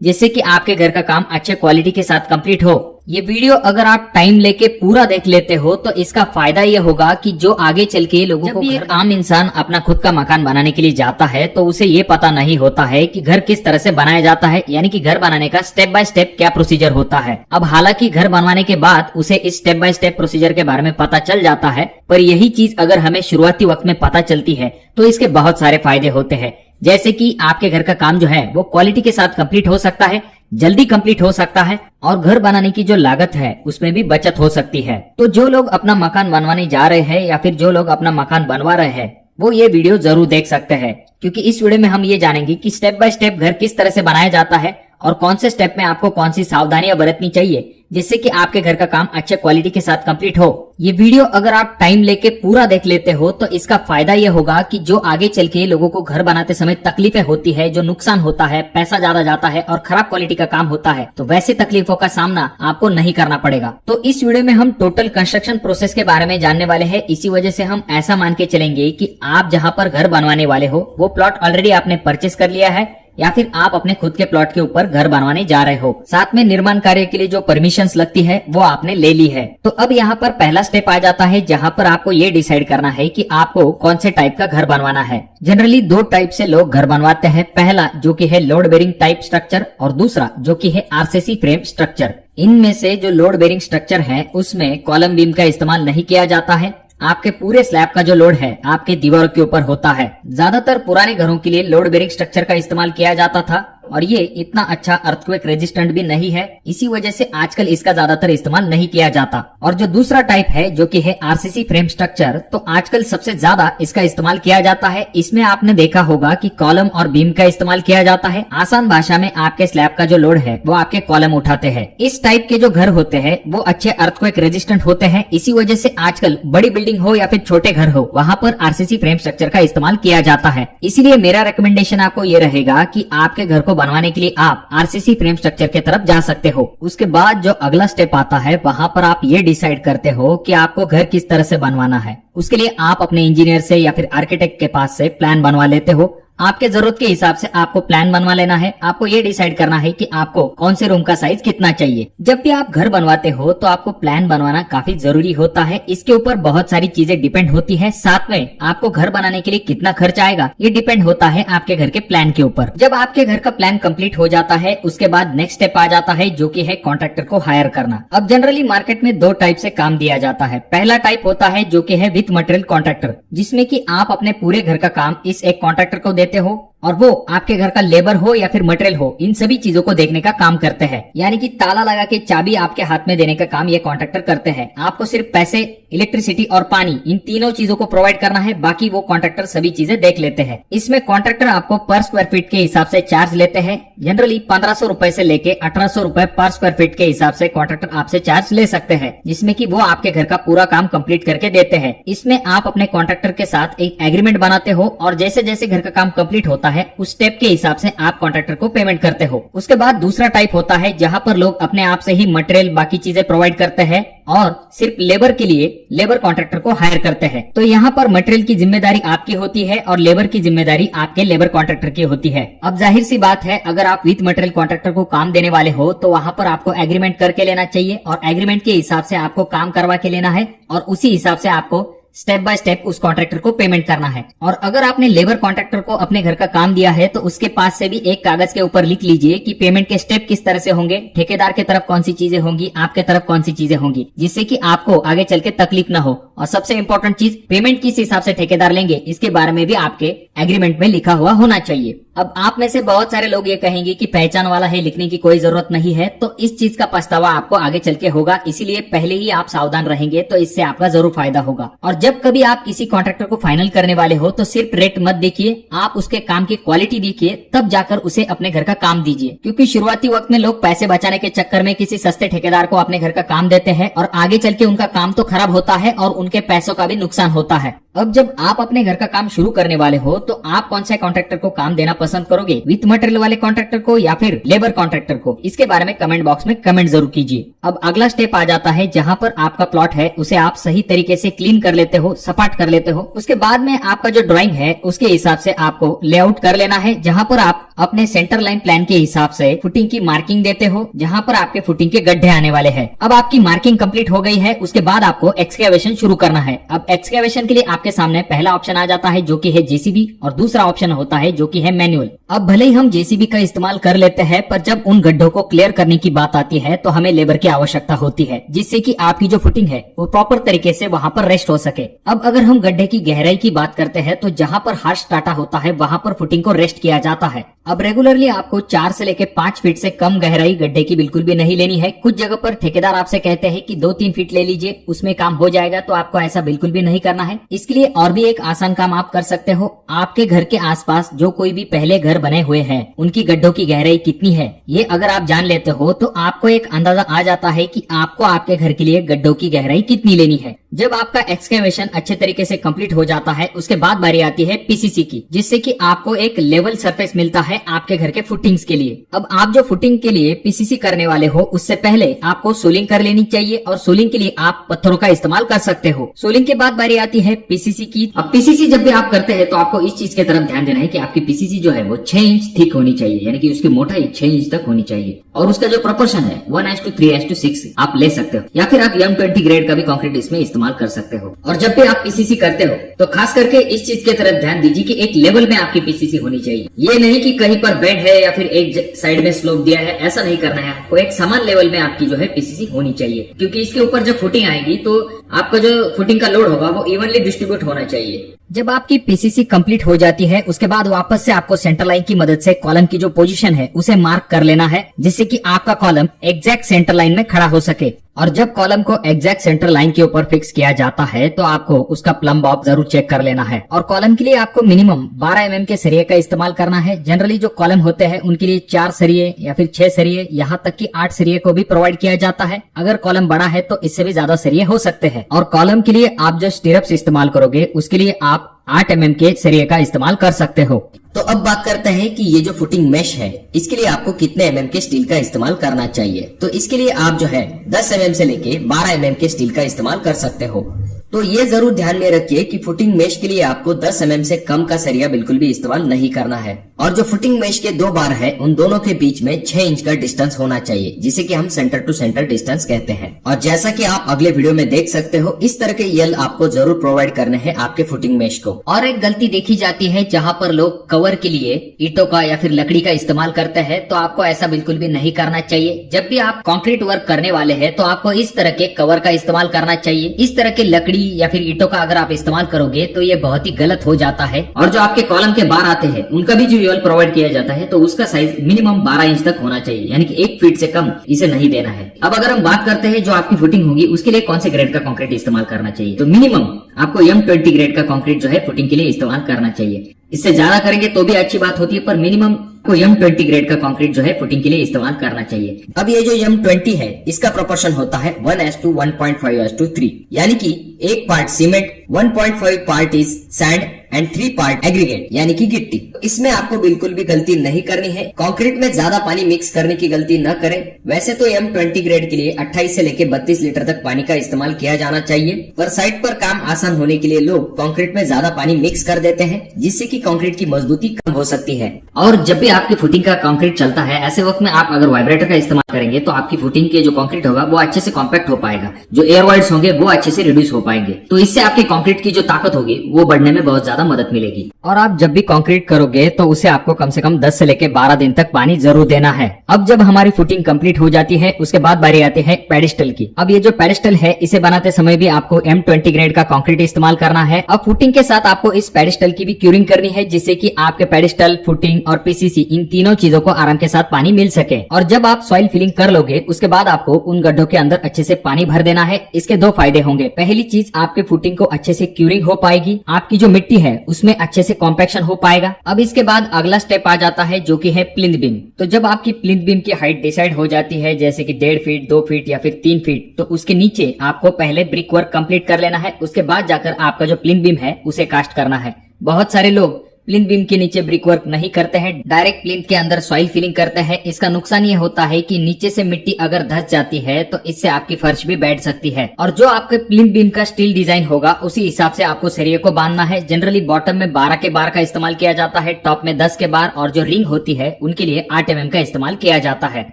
जिससे कि आपके घर का काम अच्छे क्वालिटी के साथ कंप्लीट हो। ये वीडियो अगर आप टाइम लेके पूरा देख लेते हो तो इसका फायदा ये होगा कि जो आगे चल के लोगों को, एक आम इंसान अपना खुद का मकान बनाने के लिए जाता है तो उसे ये पता नहीं होता है कि घर किस तरह से बनाया जाता है, यानी कि घर बनाने का स्टेप बाय स्टेप क्या प्रोसीजर होता है। अब हालांकि घर बनवाने के बाद उसे इस स्टेप बाय स्टेप प्रोसीजर के बारे में पता चल जाता है, पर यही चीज अगर हमें शुरुआती वक्त में पता चलती है तो इसके बहुत सारे फायदे होते हैं। जैसे कि आपके घर का काम जो है वो क्वालिटी के साथ कंप्लीट हो सकता है, जल्दी कंप्लीट हो सकता है और घर बनाने की जो लागत है उसमें भी बचत हो सकती है। तो जो लोग अपना मकान बनवाने जा रहे हैं या फिर जो लोग अपना मकान बनवा रहे हैं वो ये वीडियो जरूर देख सकते हैं, क्योंकि इस वीडियो में हम ये जानेंगे कि स्टेप बाय स्टेप घर किस तरह से बनाया जाता है और कौन से स्टेप में आपको कौन सी सावधानियां बरतनी चाहिए जिससे कि आपके घर का काम अच्छे क्वालिटी के साथ कंप्लीट हो। ये वीडियो अगर आप टाइम लेके पूरा देख लेते हो तो इसका फायदा ये होगा कि जो आगे चल के लोगों को घर बनाते समय तकलीफें होती है, जो नुकसान होता है, पैसा ज्यादा जाता है और खराब क्वालिटी का काम होता है, तो वैसे तकलीफों का सामना आपको नहीं करना पड़ेगा। तो इस वीडियो में हम टोटल कंस्ट्रक्शन प्रोसेस के बारे में जानने वाले हैं। इसी वजह से हम ऐसा मान के चलेंगे कि आप जहाँ पर घर बनवाने वाले हो वो प्लॉट ऑलरेडी आपने परचेस कर लिया है या फिर आप अपने खुद के प्लॉट के ऊपर घर बनवाने जा रहे हो। साथ में निर्माण कार्य के लिए जो परमिशंस लगती है वो आपने ले ली है। तो अब यहाँ पर पहला स्टेप आ जाता है जहाँ पर आपको ये डिसाइड करना है कि आपको कौन से टाइप का घर बनवाना है। जनरली दो टाइप से लोग घर बनवाते हैं, पहला जो कि है लोड बेरिंग टाइप स्ट्रक्चर और दूसरा जो कि है आरसीसी फ्रेम स्ट्रक्चर। इनमें से जो लोड बेरिंग स्ट्रक्चर है उसमें कॉलम बीम का इस्तेमाल नहीं किया जाता है। आपके पूरे स्लैब का जो लोड है आपके दीवारों के ऊपर होता है। ज्यादातर पुराने घरों के लिए लोड बेरिंग स्ट्रक्चर का इस्तेमाल किया जाता था और ये इतना अच्छा अर्थक्वेक रेजिस्टेंट भी नहीं है, इसी वजह से आजकल इसका ज्यादातर इस्तेमाल नहीं किया जाता। और जो दूसरा टाइप है जो कि है आरसीसी फ्रेम स्ट्रक्चर, तो आजकल सबसे ज्यादा इसका इस्तेमाल किया जाता है। इसमें आपने देखा होगा कि कॉलम और बीम का इस्तेमाल किया जाता है। आसान भाषा में आपके स्लैब का जो लोड है वो आपके कॉलम उठाते हैं। इस टाइप के जो घर होते हैं वो अच्छे अर्थक्वेक रेजिस्टेंट होते हैं। इसी वजह से आजकल बड़ी बिल्डिंग हो या फिर छोटे घर हो वहाँ पर आरसीसी फ्रेम स्ट्रक्चर का इस्तेमाल किया जाता है। इसीलिए मेरा रिकमेंडेशन आपको ये रहेगा कि आपके घर को बनवाने के लिए आप आरसीसी फ्रेम स्ट्रक्चर की तरफ जा सकते हो। उसके बाद जो अगला स्टेप आता है वहाँ पर आप ये डिसाइड करते हो कि आपको घर किस तरह से बनवाना है। उसके लिए आप अपने इंजीनियर से या फिर आर्किटेक्ट के पास से प्लान बनवा लेते हो। आपके जरूरत के हिसाब से आपको प्लान बनवा लेना है। आपको ये डिसाइड करना है कि आपको कौन से रूम का साइज कितना चाहिए। जब भी आप घर बनवाते हो तो आपको प्लान बनवाना काफी जरूरी होता है। इसके ऊपर बहुत सारी चीजें डिपेंड होती है। साथ में आपको घर बनाने के लिए कितना खर्च आएगा ये डिपेंड होता है आपके घर के प्लान के ऊपर। जब आपके घर का प्लान कंप्लीट हो जाता है उसके बाद नेक्स्ट स्टेप आ जाता है जो कि है कॉन्ट्रैक्टर को हायर करना। अब जनरली मार्केट में दो टाइप से काम दिया जाता है। पहला टाइप होता है जो कि है विथ मटेरियल कॉन्ट्रैक्टर, जिसमें कि आप अपने पूरे घर का काम इस एक कॉन्ट्रैक्टर को देते हो और वो आपके घर का लेबर हो या फिर मटेरियल हो, इन सभी चीजों को देखने का काम करते हैं। यानी कि ताला लगा के चाबी आपके हाथ में देने का काम ये कॉन्ट्रैक्टर करते हैं। आपको सिर्फ पैसे, इलेक्ट्रिसिटी और पानी, इन तीनों चीजों को प्रोवाइड करना है, बाकी वो कॉन्ट्रैक्टर सभी चीजें देख लेते हैं। इसमें कॉन्ट्रैक्टर आपको पर स्क्वायर फीट के हिसाब से चार्ज लेते हैं। जनरली 1500 रुपए से लेके 1800 रुपए पर स्क्वायर फीट के हिसाब से कॉन्ट्रैक्टर आपसे चार्ज ले सकते हैं, जिसमें कि वो आपके घर का पूरा काम कंप्लीट करके देते हैं। इसमें आप अपने कॉन्ट्रैक्टर के साथ एक एग्रीमेंट बनाते हो और जैसे जैसे घर का काम कंप्लीट होता है उस स्टेप के हिसाब से आप कॉन्ट्रैक्टर को पेमेंट करते हो। उसके बाद दूसरा टाइप होता है जहाँ पर लोग अपने आप से ही मटेरियल, बाकी चीजें प्रोवाइड करते हैं और सिर्फ लेबर के लिए लेबर कॉन्ट्रैक्टर को हायर करते हैं। तो यहाँ पर मटेरियल की जिम्मेदारी आपकी होती है और लेबर की जिम्मेदारी आपके लेबर कॉन्ट्रैक्टर की होती है। अब जाहिर सी बात है, अगर आप विथ मटेरियल कॉन्ट्रैक्टर को काम देने वाले हो तो वहाँ पर आपको एग्रीमेंट करके लेना चाहिए और एग्रीमेंट के हिसाब से आपको काम करवा के लेना है और उसी हिसाब से आपको स्टेप बाय स्टेप उस कॉन्ट्रैक्टर को पेमेंट करना है। और अगर आपने लेबर कॉन्ट्रैक्टर को अपने घर का काम दिया है तो उसके पास से भी एक कागज के ऊपर लिख लीजिए कि पेमेंट के स्टेप किस तरह से होंगे, ठेकेदार के तरफ कौन सी चीजें होंगी, आपके तरफ कौन सी चीजें होंगी, जिससे कि आपको आगे चल के तकलीफ न हो। और सबसे इम्पोर्टेंट चीज, पेमेंट किस हिसाब से ठेकेदार लेंगे इसके बारे में भी आपके एग्रीमेंट में लिखा हुआ होना चाहिए। अब आप में से बहुत सारे लोग ये कहेंगे कि पहचान वाला है, लिखने की कोई जरूरत नहीं है, तो इस चीज का पछतावा आपको आगे चल के होगा। इसीलिए पहले ही आप सावधान रहेंगे तो इससे आपका जरूर फायदा होगा। और जब कभी आप किसी कॉन्ट्रैक्टर को फाइनल करने वाले हो तो सिर्फ रेट मत देखिए, आप उसके काम की क्वालिटी देखिए, तब जाकर उसे अपने घर का काम दीजिए। क्योंकि शुरुआती वक्त में लोग पैसे बचाने के चक्कर में किसी सस्ते ठेकेदार को अपने घर का काम देते हैं और आगे चल के उनका काम तो खराब होता है और उनके पैसों का भी नुकसान होता है। अब जब आप अपने घर का काम शुरू करने वाले हो तो आप कौन सा कॉन्ट्रैक्टर को काम देना पसंद करोगे, विथ मटेरियल वाले कॉन्ट्रैक्टर को या फिर लेबर कॉन्ट्रैक्टर को? इसके बारे में कमेंट बॉक्स में कमेंट जरूर कीजिए। अब अगला स्टेप आ जाता है जहाँ पर आपका प्लॉट है उसे आप सही तरीके से क्लीन कर लेते हो, सपाट कर लेते हो। उसके बाद में आपका जो ड्राइंग है उसके हिसाब से आपको लेआउट कर लेना है, जहाँ पर आप अपने सेंटर लाइन प्लान के हिसाब से फुटिंग की मार्किंग देते हो, जहाँ पर आपके फुटिंग के गड्ढे आने वाले हैं। अब आपकी मार्किंग कंप्लीट हो गई है, उसके बाद आपको एक्सकेवेशन शुरू करना है। अब एक्सकेवेशन के लिए आपके सामने पहला ऑप्शन आ जाता है जो कि है जेसीबी, और दूसरा ऑप्शन होता है जो कि है मैनुअल। अब भले ही हम जेसीबी का इस्तेमाल कर लेते हैं, पर जब उन गड्ढों को क्लियर करने की बात आती है तो हमें लेबर की आवश्यकता होती है, जिससे कि आपकी जो फुटिंग है वो प्रॉपर तरीके से वहाँ पर रेस्ट हो सके। अब अगर हम गड्ढे की गहराई की बात करते हैं तो जहाँ पर हार्श टाटा होता है वहाँ पर फुटिंग को रेस्ट किया जाता है। अब रेगुलरली आपको 4 से लेकर 5 फीट से कम गहराई गड्ढे की बिल्कुल भी नहीं लेनी है। कुछ जगह पर ठेकेदार आपसे कहते हैं कि 2-3 फीट ले लीजिए, उसमें काम हो जाएगा, तो आपको ऐसा बिल्कुल भी नहीं करना है। इसके लिए और भी एक आसान काम आप कर सकते हो। आपके घर के आसपास जो कोई भी पहले घर बने हुए हैं उनकी गड्ढों की गहराई कितनी है, ये अगर आप जान लेते हो तो आपको एक अंदाजा आ जाता है कि आपको आपके घर के लिए गड्ढों की गहराई कितनी लेनी है। जब आपका एक्सकेवेशन अच्छे तरीके से कंप्लीट हो जाता है उसके बाद बारी आती है पीसीसी की, जिससे कि आपको एक लेवल सरफेस मिलता है आपके घर के फुटिंग्स के लिए। अब आप जो फुटिंग के लिए पीसीसी करने वाले हो उससे पहले आपको सोलिंग कर लेनी चाहिए, और सोलिंग के लिए आप पत्थरों का इस्तेमाल कर सकते हो। सोलिंग के बाद बारी आती है पीसीसी की। अब पीसीसी जब भी आप करते हैं तो आपको इस चीज की तरफ ध्यान देना है कि आपकी पीसीसी जो है वो 6 इंच थिक होनी चाहिए, यानी कि उसकी मोटाई 6 इंच तक होनी चाहिए, और उसका जो प्रोपोर्शन है 1:3:6 आप ले सकते हो, या फिर आप M20 ग्रेड का भी कंक्रीट इसमें इस्तेमाल कर सकते हो। और जब भी आप पीसीसी करते हो तो खास करके इस चीज की तरफ ध्यान दीजिए कि एक लेवल में आपकी पीसीसी होनी चाहिए। ये नहीं कि कहीं पर बेड है या फिर एक साइड में स्लोप दिया है, ऐसा नहीं करना है। आपको एक समान लेवल में आपकी जो है पीसीसी होनी चाहिए, क्योंकि इसके ऊपर जब फुटिंग आएगी तो आपका जो फुटिंग का लोड होगा वो इवनली डिस्ट्रीब्यूट होना चाहिए। जब आपकी पीसीसी कंप्लीट हो जाती है उसके बाद वापस से आपको सेंटर लाइन की मदद से कॉलम की जो पोजीशन है उसे मार्क कर लेना है, जिससे कि आपका कॉलम एग्जैक्ट सेंटर लाइन में खड़ा हो सके। और जब कॉलम को एग्जैक्ट सेंटर लाइन के ऊपर फिक्स किया जाता है तो आपको उसका प्लम बॉब जरूर चेक कर लेना है। और कॉलम के लिए आपको मिनिमम 12 mm के सरिये का इस्तेमाल करना है। जनरली जो कॉलम होते हैं उनके लिए 4 सरिये या फिर 6 सरिये, यहाँ तक कि 8 सरिये को भी प्रोवाइड किया जाता है। अगर कॉलम बड़ा है तो इससे भी ज्यादा सरिये हो सकते हैं। और कॉलम के लिए आप जो स्टीरअप्स इस्तेमाल करोगे उसके लिए आप 8 mm के सरिये का इस्तेमाल कर सकते हो। तो अब बात करते हैं कि ये जो फुटिंग मेश है इसके लिए आपको कितने mm के स्टील का इस्तेमाल करना चाहिए। तो इसके लिए आप जो है 10 mm से लेके 12 mm के स्टील का इस्तेमाल कर सकते हो। तो ये जरूर ध्यान में रखिए कि फुटिंग मेश के लिए आपको 10 mm से कम का सरिया बिल्कुल भी इस्तेमाल नहीं करना है। और जो फुटिंग मेश के 2 बार है उन दोनों के बीच में 6 इंच का डिस्टेंस होना चाहिए, जिसे कि हम सेंटर टू सेंटर डिस्टेंस कहते हैं। और जैसा कि आप अगले वीडियो में देख सकते हो, इस तरह के यल आपको जरूर प्रोवाइड करने हैं आपके फुटिंग मेश को। और एक गलती देखी जाती है जहाँ पर लोग कवर के लिए ईंटों का या फिर लकड़ी का इस्तेमाल करते हैं, तो आपको ऐसा बिल्कुल भी नहीं करना चाहिए। जब भी आप कंक्रीट वर्क करने वाले हैं तो आपको इस तरह के कवर का इस्तेमाल करना चाहिए। इस तरह के लकड़ी या फिर ईंटों का अगर आप इस्तेमाल करोगे तो ये बहुत ही गलत हो जाता है। और जो आपके कॉलम के बार आते हैं उनका भी जो यल प्रोवाइड किया जाता है तो उसका साइज मिनिमम 12 इंच तक होना चाहिए, यानी कि 1 फीट से कम इसे नहीं देना है। अब अगर हम बात करते हैं जो आपकी फुटिंग होगी उसके लिए कौन से ग्रेड का कंक्रीट इस्तेमाल करना चाहिए, तो मिनिमम आपको M20 ग्रेड का कंक्रीट जो है फुटिंग के लिए इस्तेमाल करना चाहिए। इससे ज्यादा करेंगे तो भी अच्छी बात होती है, पर मिनिमम को M20 ग्रेड का कंक्रीट जो है फुटिंग के लिए इस्तेमाल करना चाहिए। अब ये जो M20 है इसका प्रोपोर्शन होता है 1:1.5:3, यानी कि 1 part cement, 1.5 part is sand and 3 part aggregate, यानी कि गिट्टी। इसमें आपको बिल्कुल भी गलती नहीं करनी है। कंक्रीट में ज्यादा पानी मिक्स करने की गलती न करें। वैसे तो M20 ग्रेड के लिए 28 से लेकर 32 लीटर तक पानी का इस्तेमाल किया जाना चाहिए, पर साइट पर काम आसान होने के लिए लोग कंक्रीट में ज्यादा पानी मिक्स कर देते हैं, जिससे कि कंक्रीट की मजबूती कम हो सकती है। और जब भी आपकी फुटिंग का कंक्रीट चलता है ऐसे वक्त में आप अगर वाइब्रेटर का इस्तेमाल करेंगे तो आपकी फुटिंग के जो कंक्रीट होगा वो अच्छे से कॉम्पैक्ट हो पाएगा, जो एयर वाइड्स होंगे वो अच्छे से रिड्यूस हो पाएंगे। तो इससे आपके कंक्रीट की जो ताकत होगी वो बढ़ने में बहुत ज्यादा मदद मिलेगी। और आप जब भी कंक्रीट करोगे तो उसे आपको कम से कम 10 से लेकर 12 दिन तक पानी जरूर देना है। अब जब हमारी फुटिंग कंप्लीट हो जाती है उसके बाद बारी आती है पेडिस्टल की। अब ये जो पेडिस्टल है इसे बनाते समय भी आपको M20 ग्रेड का कंक्रीट इस्तेमाल करना है। अब फुटिंग के साथ आपको इस पेडिस्टल की भी क्यूरिंग करनी है, जिससे कि आपके पेडिस्टल, फुटिंग और पीसीसी इन तीनों चीजों को आराम के साथ पानी मिल सके। और जब आप सॉइल फिलिंग कर लोगे उसके बाद आपको उन गड्ढों के अंदर अच्छे से पानी भर देना है। इसके 2 फायदे होंगे। पहली चीज, आपके फुटिंग को अच्छे से क्यूरिंग हो पाएगी। आपकी जो मिट्टी है उसमें अच्छे से कॉम्पैक्शन हो पाएगा। अब इसके बाद अगला स्टेप आ जाता है जो कि है प्लिंथ बीम। तो जब आपकी प्लिंथ बीम की हाइट डिसाइड हो जाती है जैसे कि 1.5 फीट, 2 फीट या फिर 3 फीट, तो उसके नीचे आपको पहले ब्रिक वर्क कंप्लीट कर लेना है। उसके बाद जाकर आपका जो प्लिंथ बीम है उसे कास्ट करना है। बहुत सारे लोग प्लिंथ बीम के नीचे ब्रिक वर्क नहीं करते हैं, डायरेक्ट प्लिंथ के अंदर सॉइल फिलिंग करते हैं। इसका नुकसान ये होता है कि नीचे से मिट्टी अगर धंस जाती है तो इससे आपकी फर्श भी बैठ सकती है। और जो आपके प्लिंथ बीम का स्टील डिजाइन होगा उसी हिसाब से आपको सरिये को बांधना है। जनरली बॉटम में 12 के बार का इस्तेमाल किया जाता है, टॉप में 10 के बार और जो रिंग होती है उनके लिए 8 mm का इस्तेमाल किया जाता है।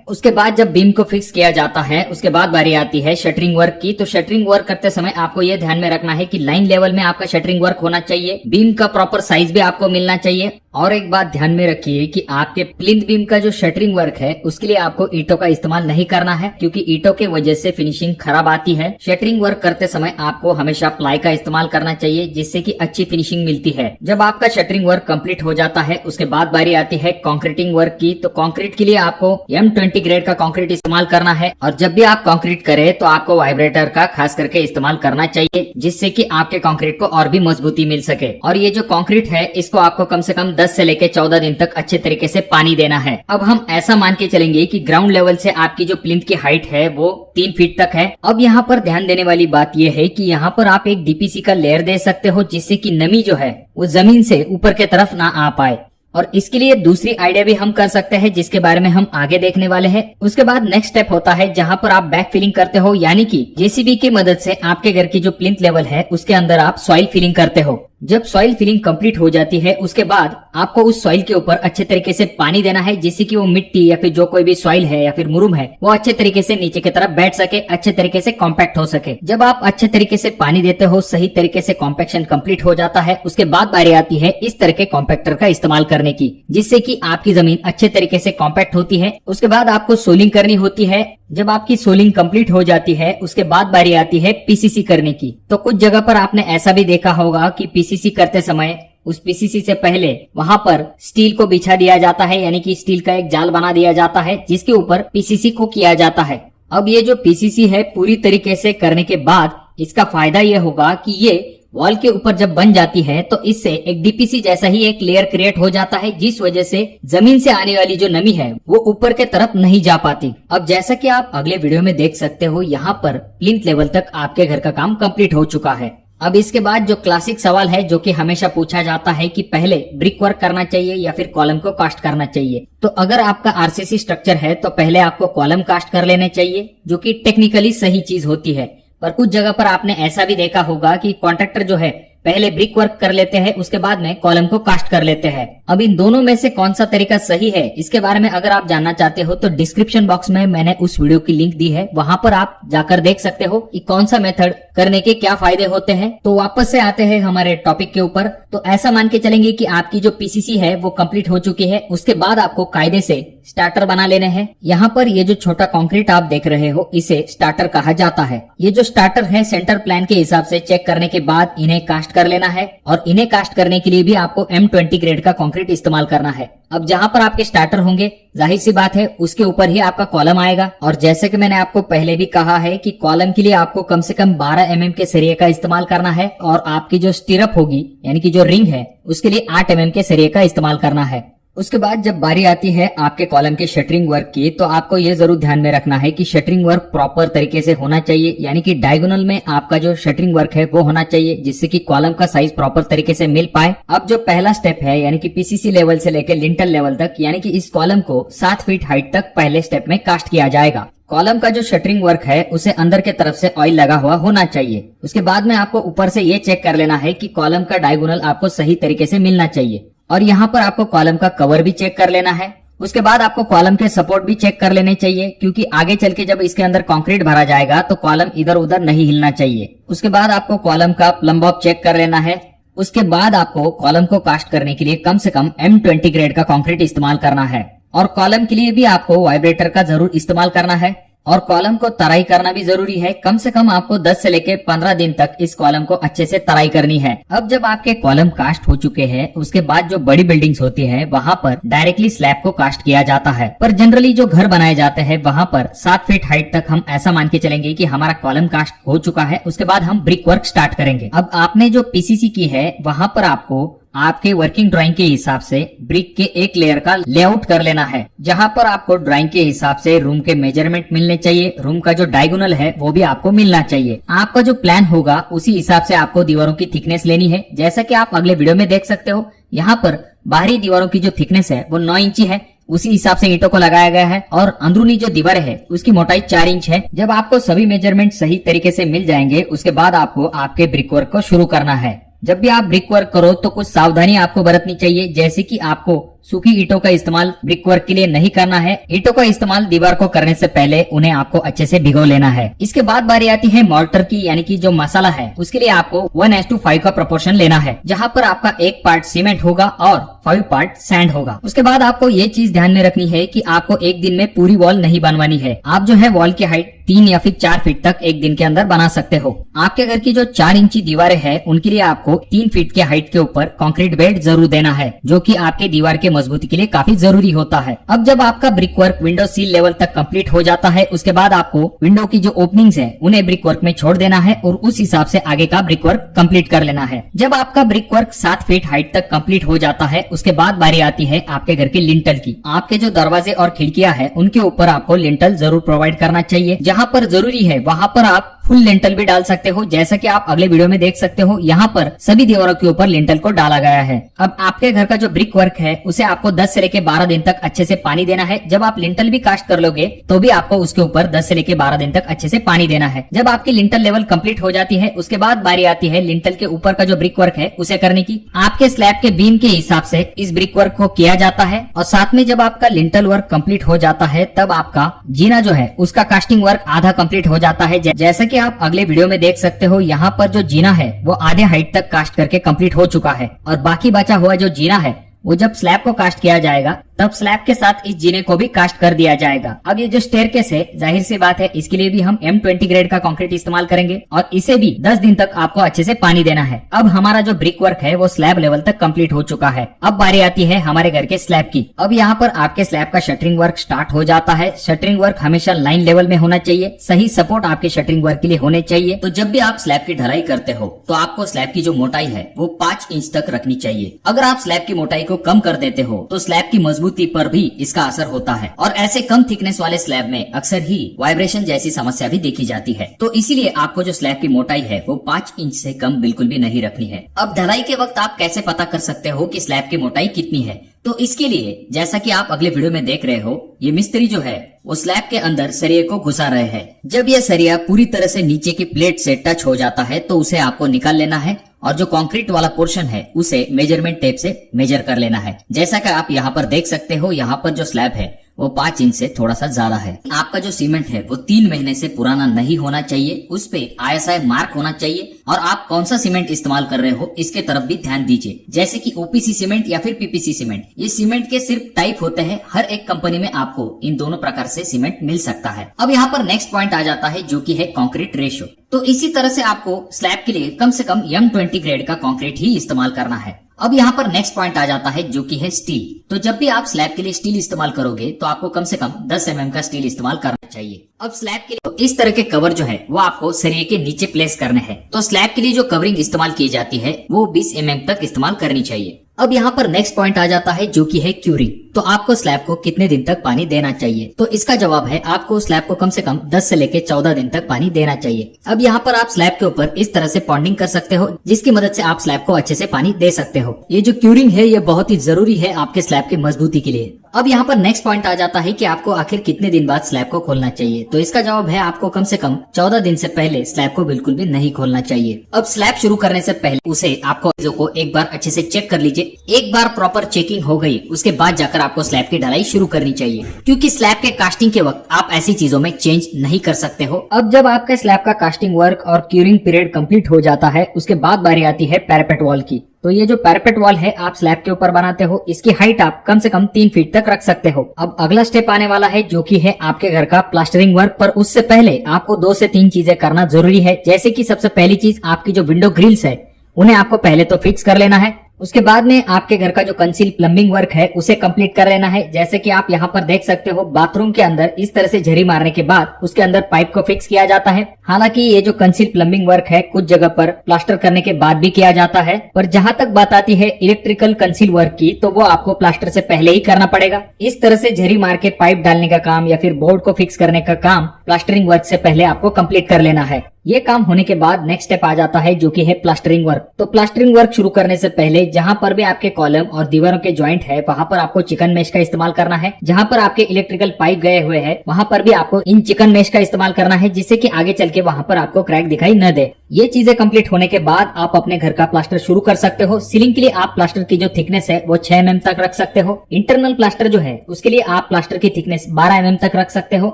उसके बाद जब बीम को फिक्स किया जाता है उसके बाद बारी आती है शटरिंग वर्क की। तो शटरिंग वर्क करते समय आपको ये ध्यान में रखना है कि लाइन लेवल में आपका शटरिंग वर्क होना चाहिए, बीम का प्रॉपर साइज भी आपको मिलना चाहिए। और एक बात ध्यान में रखिए कि आपके प्लिंथ बीम का जो शटरिंग वर्क है उसके लिए आपको ईंटों का इस्तेमाल नहीं करना है, क्योंकि ईंटों के वजह से फिनिशिंग खराब आती है। शटरिंग वर्क करते समय आपको हमेशा प्लाई का इस्तेमाल करना चाहिए जिससे कि अच्छी फिनिशिंग मिलती है। जब आपका शटरिंग वर्क कंप्लीट हो जाता है उसके बाद बारी आती है कंक्रीटिंग वर्क की। तो कंक्रीट के लिए आपको M20 ग्रेड का कंक्रीट इस्तेमाल करना है। और जब भी आप कंक्रीट करें तो आपको वाइब्रेटर का खास करके इस्तेमाल करना चाहिए जिससे कि आपके कंक्रीट को और भी मजबूती मिल सके। और ये जो कंक्रीट है इसको आपको कम से कम 10 से लेकर 14 दिन तक अच्छे तरीके से पानी देना है। अब हम ऐसा मान के चलेंगे कि ग्राउंड लेवल से आपकी जो प्लिंथ की हाइट है वो 3 फीट तक है। अब यहाँ पर ध्यान देने वाली बात यह है कि यहाँ पर आप एक DPC का लेयर दे सकते हो जिससे कि नमी जो है वो जमीन से ऊपर के तरफ ना आ पाए। और इसके लिए दूसरी आइडिया भी हम कर सकते हैं जिसके बारे में हम आगे देखने वाले हैं। उसके बाद नेक्स्ट स्टेप होता है जहाँ पर आप बैक फिलिंग करते हो, यानी कि JCB की मदद से आपके घर की जो प्लिंथ लेवल है उसके अंदर आप सॉइल फिलिंग करते हो। जब सॉइल फिलिंग कंप्लीट हो जाती है उसके बाद आपको उस सॉइल के ऊपर अच्छे तरीके से पानी देना है जिससे कि वो मिट्टी या फिर जो कोई भी सॉइल है या फिर मुरुम है वो अच्छे तरीके से नीचे की तरफ बैठ सके, अच्छे तरीके से कॉम्पैक्ट हो सके। जब आप अच्छे तरीके से पानी देते हो, सही तरीके से कॉम्पैक्शन कंप्लीट हो जाता है, उसके बाद बारी आती है इस तरह के कॉम्पैक्टर का इस्तेमाल करने की जिससे कि आपकी जमीन अच्छे तरीके से कॉम्पैक्ट होती है। उसके बाद आपको सोलिंग करनी होती है। जब आपकी सोलिंग कंप्लीट हो जाती है उसके बाद बारी आती है PCC करने की। तो कुछ जगह पर आपने ऐसा भी देखा होगा कि PCC करते समय उस PCC से पहले वहां पर स्टील को बिछा दिया जाता है, यानी कि स्टील का एक जाल बना दिया जाता है जिसके ऊपर PCC को किया जाता है। अब ये जो PCC है पूरी तरीके से करने के बाद इसका फायदा ये होगा कि ये वॉल के ऊपर जब बन जाती है तो इससे एक DPC जैसा ही एक लेयर क्रिएट हो जाता है जिस वजह से जमीन से आने वाली जो नमी है वो ऊपर के तरफ नहीं जा पाती। अब जैसा कि आप अगले वीडियो में देख सकते हो यहाँ पर प्लिंथ लेवल तक आपके घर का काम कंप्लीट हो चुका है। अब इसके बाद जो क्लासिक सवाल है जो कि हमेशा पूछा जाता है कि पहले ब्रिक वर्क करना चाहिए या फिर कॉलम को कास्ट करना चाहिए। तो अगर आपका RCC स्ट्रक्चर है तो पहले आपको कॉलम कास्ट कर लेने चाहिए जो कि टेक्निकली सही चीज होती है। पर कुछ जगह पर आपने ऐसा भी देखा होगा कि कॉन्ट्रैक्टर जो है पहले ब्रिक वर्क कर लेते हैं उसके बाद में कॉलम को कास्ट कर लेते हैं। अब इन दोनों में से कौन सा तरीका सही है इसके बारे में अगर आप जानना चाहते हो तो डिस्क्रिप्शन बॉक्स में मैंने उस वीडियो की लिंक दी है, वहां पर आप जाकर देख सकते हो कि कौन सा मेथड करने के क्या फायदे होते हैं। तो वापस से आते हैं हमारे टॉपिक के ऊपर। तो ऐसा मान के चलेंगे कि आपकी जो PCC है वो कंप्लीट हो चुकी है। उसके बाद आपको कायदे से स्टार्टर बना लेने हैं। यहाँ पर ये जो छोटा कंक्रीट आप देख रहे हो इसे स्टार्टर कहा जाता है। ये जो स्टार्टर है सेंटर प्लान के हिसाब से चेक करने के बाद इन्हें कास्ट कर लेना है और इन्हें कास्ट करने के लिए भी आपको M20 ग्रेड का कंक्रीट इस्तेमाल करना है। अब जहाँ पर आपके स्टार्टर होंगे जाहिर सी बात है उसके ऊपर ही आपका कॉलम आएगा। और जैसे कि मैंने आपको पहले भी कहा है कि कॉलम के लिए आपको कम से कम 12 mm के सरिये का इस्तेमाल करना है और आपकी जो स्टिरअप होगी यानी कि जो रिंग है उसके लिए 8 mm के सरिये का इस्तेमाल करना है। उसके बाद जब बारी आती है आपके कॉलम के शटरिंग वर्क की तो आपको ये जरूर ध्यान में रखना है कि शटरिंग वर्क प्रॉपर तरीके से होना चाहिए, यानी कि डायगोनल में आपका जो शटरिंग वर्क है वो होना चाहिए जिससे कि कॉलम का साइज प्रॉपर तरीके से मिल पाए। अब जो पहला स्टेप है यानी कि PCC लेवल से लेकर लिंटल लेवल तक, यानी कि इस कॉलम को 7 फीट हाइट तक पहले स्टेप में कास्ट किया जाएगा। कॉलम का जो शटरिंग वर्क है उसे अंदर के तरफ से ऑयल लगा हुआ होना चाहिए। उसके बाद में आपको ऊपर से ये चेक कर लेना है कि कॉलम का डायगोनल आपको सही तरीके से मिलना चाहिए और यहाँ पर आपको कॉलम का कवर भी चेक कर लेना है। उसके बाद आपको कॉलम के सपोर्ट भी चेक कर लेने चाहिए क्योंकि आगे चल के जब इसके अंदर कंक्रीट भरा जाएगा तो कॉलम इधर उधर नहीं हिलना चाहिए। उसके बाद आपको कॉलम का प्लम बॉब चेक कर लेना है। उसके बाद आपको कॉलम को कास्ट करने के लिए कम से कम M20 ग्रेड का कंक्रीट इस्तेमाल करना है और कॉलम के लिए भी आपको वाइब्रेटर का जरूर इस्तेमाल करना है। और कॉलम को तराई करना भी जरूरी है। कम से कम आपको 10 से लेके 15 दिन तक इस कॉलम को अच्छे से तराई करनी है। अब जब आपके कॉलम कास्ट हो चुके हैं, उसके बाद जो बड़ी बिल्डिंग्स होती है वहाँ पर डायरेक्टली स्लैब को कास्ट किया जाता है। पर जनरली जो घर बनाए जाते हैं वहाँ पर 7 फीट हाइट तक हम ऐसा मान के चलेंगे कि हमारा कॉलम कास्ट हो चुका है। उसके बाद हम ब्रिक वर्क स्टार्ट करेंगे। अब आपने जो पीसीसी की है वहाँ पर आपको आपके वर्किंग ड्राइंग के हिसाब से ब्रिक के एक लेयर का लेआउट कर लेना है, जहाँ पर आपको ड्राइंग के हिसाब से रूम के मेजरमेंट मिलने चाहिए। रूम का जो डायगोनल है वो भी आपको मिलना चाहिए। आपका जो प्लान होगा उसी हिसाब से आपको दीवारों की थिकनेस लेनी है। जैसा कि आप अगले वीडियो में देख सकते हो, यहाँ पर बाहरी दीवारों की जो थिकनेस है वो 9 इंची है। उसी हिसाब से ईंटों को लगाया गया है और अंदरूनी जो दीवार है उसकी मोटाई 4 इंच है। जब आपको सभी मेजरमेंट सही तरीके से मिल जाएंगे, उसके बाद आपको आपके ब्रिक वर्क को शुरू करना है। जब भी आप ब्रिक वर्क करो तो कुछ सावधानी आपको बरतनी चाहिए, जैसे कि आपको सूखी ईंटों का इस्तेमाल ब्रिक वर्क के लिए नहीं करना है। ईंटों का इस्तेमाल दीवार को करने से पहले उन्हें आपको अच्छे से भिगो लेना है। इसके बाद बारी आती है मॉर्टर की, यानी कि जो मसाला है उसके लिए आपको 1:5 का प्रोपोर्शन लेना है, जहाँ पर आपका 1 पार्ट सीमेंट होगा और 5 पार्ट सैंड होगा। उसके बाद आपको ये चीज ध्यान में रखनी है कि आपको एक दिन में पूरी वॉल नहीं बनवानी है। आप जो है वॉल की हाइट 3 या फिर 4 फीट तक एक दिन के अंदर बना सकते हो। आपके घर की जो 4 इंची दीवारें हैं उनके लिए आपको 3 फीट के हाइट के ऊपर कंक्रीट बेड जरूर देना है, जो कि आपके दीवार के मजबूती के लिए काफी जरूरी होता है। अब जब आपका brick work window sill level तक कंप्लीट हो जाता है, उसके बाद आपको विंडो की जो ओपनिंग्स है उन्हें ब्रिक वर्क में छोड़ देना है और उस हिसाब से आगे का ब्रिक वर्क कंप्लीट कर लेना है। जब आपका ब्रिक वर्क 7 फीट हाइट तक कंप्लीट हो जाता है, उसके बाद बारी आती है आपके घर के लिंटल की। आपके जो दरवाजे और खिड़कियां हैं उनके ऊपर आपको लिंटल जरूर प्रोवाइड करना चाहिए। जहाँ पर जरूरी है वहाँ पर आप फुल लिंटल भी डाल सकते हो, जैसा कि आप अगले वीडियो में देख सकते हो। यहाँ पर सभी दीवारों के ऊपर लिंटल को डाला गया है। अब आपके घर का जो ब्रिक वर्क है उसे आपको 10 से लेके 12 दिन तक अच्छे से पानी देना है। जब आप लिंटल भी कास्ट कर लोगे तो भी आपको उसके ऊपर 10 से लेके 12 दिन तक अच्छे से पानी देना है। जब आपकी लिंटल लेवल कंप्लीट हो जाती है, उसके बाद बारी आती है लिंटल के ऊपर का जो ब्रिक वर्क है उसे करने की। आपके स्लैब के बीम के हिसाब से इस ब्रिक वर्क को किया जाता है और साथ में जब आपका लिंटल वर्क कंप्लीट हो जाता है तब आपका जीना जो है उसका कास्टिंग वर्क आधा कंप्लीट हो जाता है। जैसा कि आप अगले वीडियो में देख सकते हो, यहाँ पर जो जीना है वो आधे हाइट तक कास्ट करके कंप्लीट हो चुका है और बाकी बचा हुआ जो जीना है वो जब स्लैब को कास्ट किया जाएगा तब स्लैब के साथ इस जीने को भी कास्ट कर दिया जाएगा। अब ये जो स्टेयरकेस है, जाहिर सी बात है इसके लिए भी हम M20 ग्रेड का कंक्रीट इस्तेमाल करेंगे और इसे भी 10 दिन तक आपको अच्छे से पानी देना है। अब हमारा जो ब्रिक वर्क है वो स्लैब लेवल तक कंप्लीट हो चुका है। अब बारी आती है हमारे घर के स्लैब की। अब यहाँ पर आपके स्लैब का शटरिंग वर्क स्टार्ट हो जाता है। शटरिंग वर्क हमेशा लाइन लेवल में होना चाहिए। सही सपोर्ट आपके शटरिंग वर्क के लिए होने चाहिए। तो जब भी आप स्लैब की ढलाई करते हो तो आपको स्लैब की जो मोटाई है वो 5 इंच तक रखनी चाहिए। अगर आप स्लैब की मोटाई को कम कर देते हो तो स्लैब की मजबूती पर भी इसका असर होता है और ऐसे कम थिकनेस वाले स्लैब में अक्सर ही वाइब्रेशन जैसी समस्या भी देखी जाती है। तो इसीलिए आपको जो स्लैब की मोटाई है वो 5 इंच से कम बिल्कुल भी नहीं रखनी है। अब ढलाई के वक्त आप कैसे पता कर सकते हो कि स्लैब की मोटाई कितनी है? तो इसके लिए जैसा कि आप अगले वीडियो में देख रहे हो, ये मिस्त्री जो है वो स्लैब के अंदर सरिये को घुसा रहे हैं। जब यह सरिया पूरी तरह से नीचे की प्लेट से टच हो जाता है तो उसे आपको निकाल लेना है और जो कंक्रीट वाला पोर्शन है उसे मेजरमेंट टेप से मेजर कर लेना है। जैसा कि आप यहाँ पर देख सकते हो, यहाँ पर जो स्लैब है वो 5 इंच से थोड़ा सा ज्यादा है। आपका जो सीमेंट है वो 3 महीने से पुराना नहीं होना चाहिए, उस पे ISI मार्क होना चाहिए और आप कौन सा सीमेंट इस्तेमाल कर रहे हो इसके तरफ भी ध्यान दीजिए, जैसे कि OPC सीमेंट या फिर PPC सीमेंट। ये सीमेंट के सिर्फ टाइप होते हैं, हर एक कंपनी में आपको इन दोनों प्रकार से सीमेंट मिल सकता है। अब यहाँ पर नेक्स्ट पॉइंट आ जाता है जो कि है कंक्रीट रेशियो। तो इसी तरह से आपको स्लैब के लिए कम से कम M20 ग्रेड का कंक्रीट ही इस्तेमाल करना है। अब यहाँ पर नेक्स्ट पॉइंट आ जाता है जो कि है स्टील। तो जब भी आप स्लैब के लिए स्टील इस्तेमाल करोगे तो आपको कम से कम 10 mm का स्टील इस्तेमाल करना चाहिए। अब स्लैब के लिए तो इस तरह के कवर जो है वो आपको सरिये के नीचे प्लेस करने हैं। तो स्लैब के लिए जो कवरिंग इस्तेमाल की जाती है वो 20 mm तक इस्तेमाल करनी चाहिए। अब यहाँ पर नेक्स्ट पॉइंट आ जाता है जो कि है क्यूरिंग। तो आपको स्लैब को कितने दिन तक पानी देना चाहिए? तो इसका जवाब है आपको स्लैब को कम से कम 10 से लेके 14 दिन तक पानी देना चाहिए। अब यहाँ पर आप स्लैब के ऊपर इस तरह से पॉन्डिंग कर सकते हो जिसकी मदद से आप स्लैब को अच्छे से पानी दे सकते हो। ये जो क्यूरिंग है ये बहुत ही जरूरी है आपके स्लैब की मजबूती के लिए। अब यहाँ पर नेक्स्ट पॉइंट आ जाता है कि आपको आखिर कितने दिन बाद स्लैब को खोलना चाहिए? तो इसका जवाब है आपको कम से कम 14 दिन से पहले स्लैब को बिल्कुल भी नहीं खोलना चाहिए। अब स्लैब शुरू करने से पहले उसे आपको चीजों को एक बार अच्छे से चेक कर लीजिए। एक बार प्रॉपर चेकिंग हो गई उसके बाद जाकर आपको स्लैब की ढलाई शुरू करनी चाहिए, क्योंकि स्लैब के कास्टिंग के वक्त आप ऐसी चीजों में चेंज नहीं कर सकते हो। अब जब आपके स्लैब का कास्टिंग वर्क और क्यूरिंग पीरियड कंप्लीट हो जाता है उसके बाद बारी आती है पैरापेट वॉल की। तो ये जो पैरापेट वॉल है आप स्लैब के ऊपर बनाते हो, इसकी हाइट आप कम से कम 3 फीट तक रख सकते हो। अब अगला स्टेप आने वाला है जो कि है आपके घर का प्लास्टरिंग वर्क। पर उससे पहले आपको 2 से 3 चीजें करना जरूरी है। जैसे कि सबसे पहली चीज आपकी जो विंडो ग्रिल्स है उन्हें आपको पहले तो फिक्स कर लेना है। उसके बाद में आपके घर का जो कंसील प्लम्बिंग वर्क है उसे कंप्लीट कर लेना है। जैसे कि आप यहाँ पर देख सकते हो बाथरूम के अंदर इस तरह से झरी मारने के बाद उसके अंदर पाइप को फिक्स किया जाता है। हालांकि ये जो कंसील प्लम्बिंग वर्क है कुछ जगह पर प्लास्टर करने के बाद भी किया जाता है, पर जहाँ तक बात आती है इलेक्ट्रिकल कंसील वर्क की तो वो आपको प्लास्टर से पहले ही करना पड़ेगा। इस तरह से झरी मार के पाइप डालने का काम या फिर बोर्ड को फिक्स करने का काम प्लास्टरिंग वर्क से पहले आपको कंप्लीट कर लेना है। ये काम होने के बाद नेक्स्ट स्टेप आ जाता है जो कि है प्लास्टरिंग वर्क। तो प्लास्टरिंग वर्क शुरू करने से पहले जहाँ पर भी आपके कॉलम और दीवारों के जॉइंट है वहाँ पर आपको चिकन मेश का इस्तेमाल करना है। जहाँ पर आपके इलेक्ट्रिकल पाइप गए हुए हैं वहाँ पर भी आपको इन चिकन मेश का इस्तेमाल करना है, जिससे कि आगे चल के वहाँ पर आपको क्रैक दिखाई न दे। ये चीजें कंप्लीट होने के बाद आप अपने घर का प्लास्टर शुरू कर सकते हो। सीलिंग के लिए आप प्लास्टर की जो थिकनेस है वो 6 mm तक रख सकते हो। इंटरनल प्लास्टर जो है उसके लिए आप प्लास्टर की थिकनेस 12 mm तक रख सकते हो,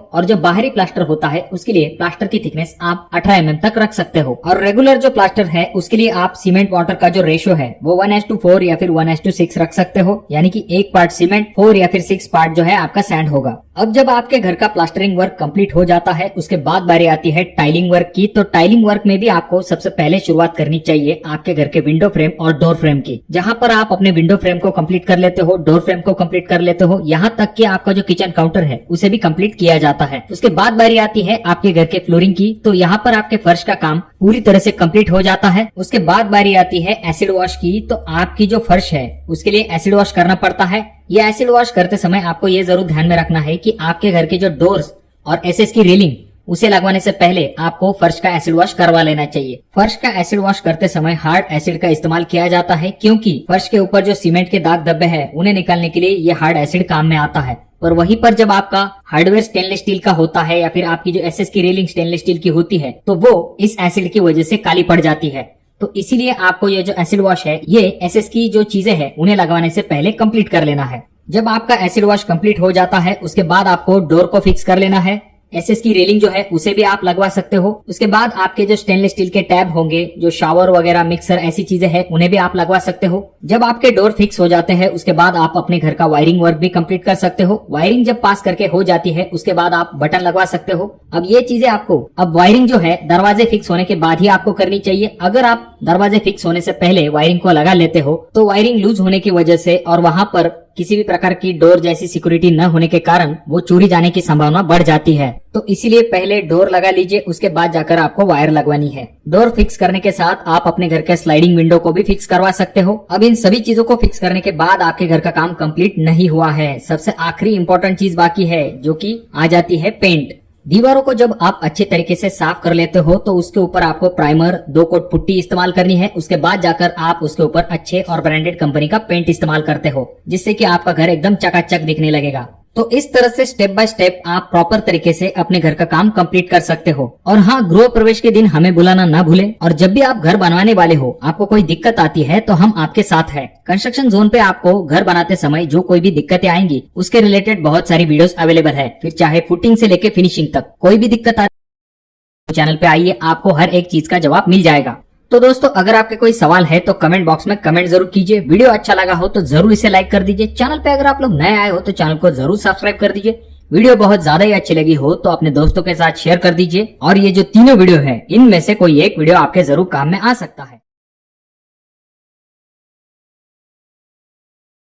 और जो बाहरी प्लास्टर होता है उसके लिए प्लास्टर की थिकनेस आप 18 mm तक रख सकते हो। और रेगुलर जो प्लास्टर है उसके लिए आप सीमेंट वाटर का जो रेशियो है वो 1:4 या फिर 1:6 रख सकते हो, यानी कि 1 पार्ट सीमेंट 4 या फिर 6 पार्ट जो है आपका सैंड होगा। अब जब आपके घर का प्लास्टरिंग वर्क कंप्लीट हो जाता है उसके बाद बारी आती है टाइलिंग वर्क की। तो टाइलिंग वर्क में भी आपको सबसे पहले शुरुआत करनी चाहिए आपके घर के विंडो फ्रेम और डोर फ्रेम की। जहां पर आप अपने विंडो फ्रेम को कंप्लीट कर लेते हो, डोर फ्रेम को कंप्लीट कर लेते हो, यहाँ तक कि आपका जो किचन काउंटर है उसे भी कंप्लीट किया जाता है। उसके बाद बारी आती है आपके घर के फ्लोरिंग की। तो यहाँ पर आपके फर्श का काम पूरी तरह से कंप्लीट हो जाता है। उसके बाद बारी आती है एसिड वॉश की। तो आपकी जो फर्श है उसके लिए एसिड वॉश करना पड़ता है। ये एसिड वॉश करते समय आपको ये जरूर ध्यान में रखना है कि आपके घर के जो डोर्स और एसएस की रेलिंग उसे लगवाने से पहले आपको फर्श का एसिड वॉश करवा लेना चाहिए। फर्श का एसिड वॉश करते समय हार्ड एसिड का इस्तेमाल किया जाता है, क्योंकि फर्श के ऊपर जो सीमेंट के दाग धब्बे हैं उन्हें निकालने के लिए ये हार्ड एसिड काम में आता है। और वहीं पर जब आपका हार्डवेयर स्टेनलेस स्टील का होता है या फिर आपकी जो एसएस की रेलिंग स्टेनलेस स्टील की होती है तो वो इस एसिड की वजह से काली पड़ जाती है। तो इसीलिए आपको ये जो एसिड वॉश है ये एसएस की जो चीजें हैं उन्हें लगवाने से पहले कंप्लीट कर लेना है। जब आपका एसिड वॉश कंप्लीट हो जाता है उसके बाद आपको डोर को फिक्स कर लेना है। एसएस की रेलिंग जो है उसे भी आप लगवा सकते हो। उसके बाद आपके जो स्टेनलेस स्टील के टैब होंगे, जो शावर वगैरह मिक्सर ऐसी चीजें हैं उन्हें भी आप लगवा सकते हो। जब आपके डोर फिक्स हो जाते हैं उसके बाद आप अपने घर का वायरिंग वर्क भी कंप्लीट कर सकते हो। वायरिंग जब पास करके हो जाती है उसके बाद आप बटन लगवा सकते हो। अब ये चीजें आपको अब वायरिंग जो है दरवाजे फिक्स होने के बाद ही आपको करनी चाहिए। अगर आप दरवाजे फिक्स होने से पहले वायरिंग को लगा लेते हो तो वायरिंग लूज होने की वजह से और वहां पर किसी भी प्रकार की डोर जैसी सिक्योरिटी न होने के कारण वो चोरी जाने की संभावना बढ़ जाती है। तो इसीलिए पहले डोर लगा लीजिए, उसके बाद जाकर आपको वायर लगवानी है। डोर फिक्स करने के साथ आप अपने घर के स्लाइडिंग विंडो को भी फिक्स करवा सकते हो। अब इन सभी चीजों को फिक्स करने के बाद आपके घर का काम कंप्लीट नहीं हुआ है। सबसे आखिरी इंपॉर्टेंट चीज बाकी है जो कि आ जाती है पेंट। दीवारों को जब आप अच्छे तरीके से साफ कर लेते हो तो उसके ऊपर आपको प्राइमर 2 कोट पुट्टी इस्तेमाल करनी है। उसके बाद जाकर आप उसके ऊपर अच्छे और ब्रांडेड कंपनी का पेंट इस्तेमाल करते हो, जिससे कि आपका घर एकदम चकाचक दिखने लगेगा। तो इस तरह से स्टेप बाय स्टेप आप प्रॉपर तरीके से अपने घर का काम कंप्लीट कर सकते हो। और हाँ, गृह प्रवेश के दिन हमें बुलाना ना भूलें। और जब भी आप घर बनवाने वाले हो, आपको कोई दिक्कत आती है तो हम आपके साथ हैं। कंस्ट्रक्शन जोन पे आपको घर बनाते समय जो कोई भी दिक्कतें आएंगी उसके रिलेटेड बहुत सारी वीडियोस अवेलेबल है। फिर चाहे फुटिंग से लेके फिनिशिंग तक कोई भी दिक्कत आती चैनल पे आइए, आपको हर एक चीज का जवाब मिल जाएगा। तो दोस्तों, अगर आपके कोई सवाल है तो कमेंट बॉक्स में कमेंट जरूर कीजिए। वीडियो अच्छा लगा हो तो जरूर इसे लाइक कर दीजिए। चैनल पे अगर आप लोग नए आए हो तो चैनल को जरूर सब्सक्राइब कर दीजिए। वीडियो बहुत ज्यादा ही अच्छी लगी हो तो अपने दोस्तों के साथ शेयर कर दीजिए। और ये जो तीनों वीडियो है इनमें से कोई एक वीडियो आपके जरूर काम में आ सकता है।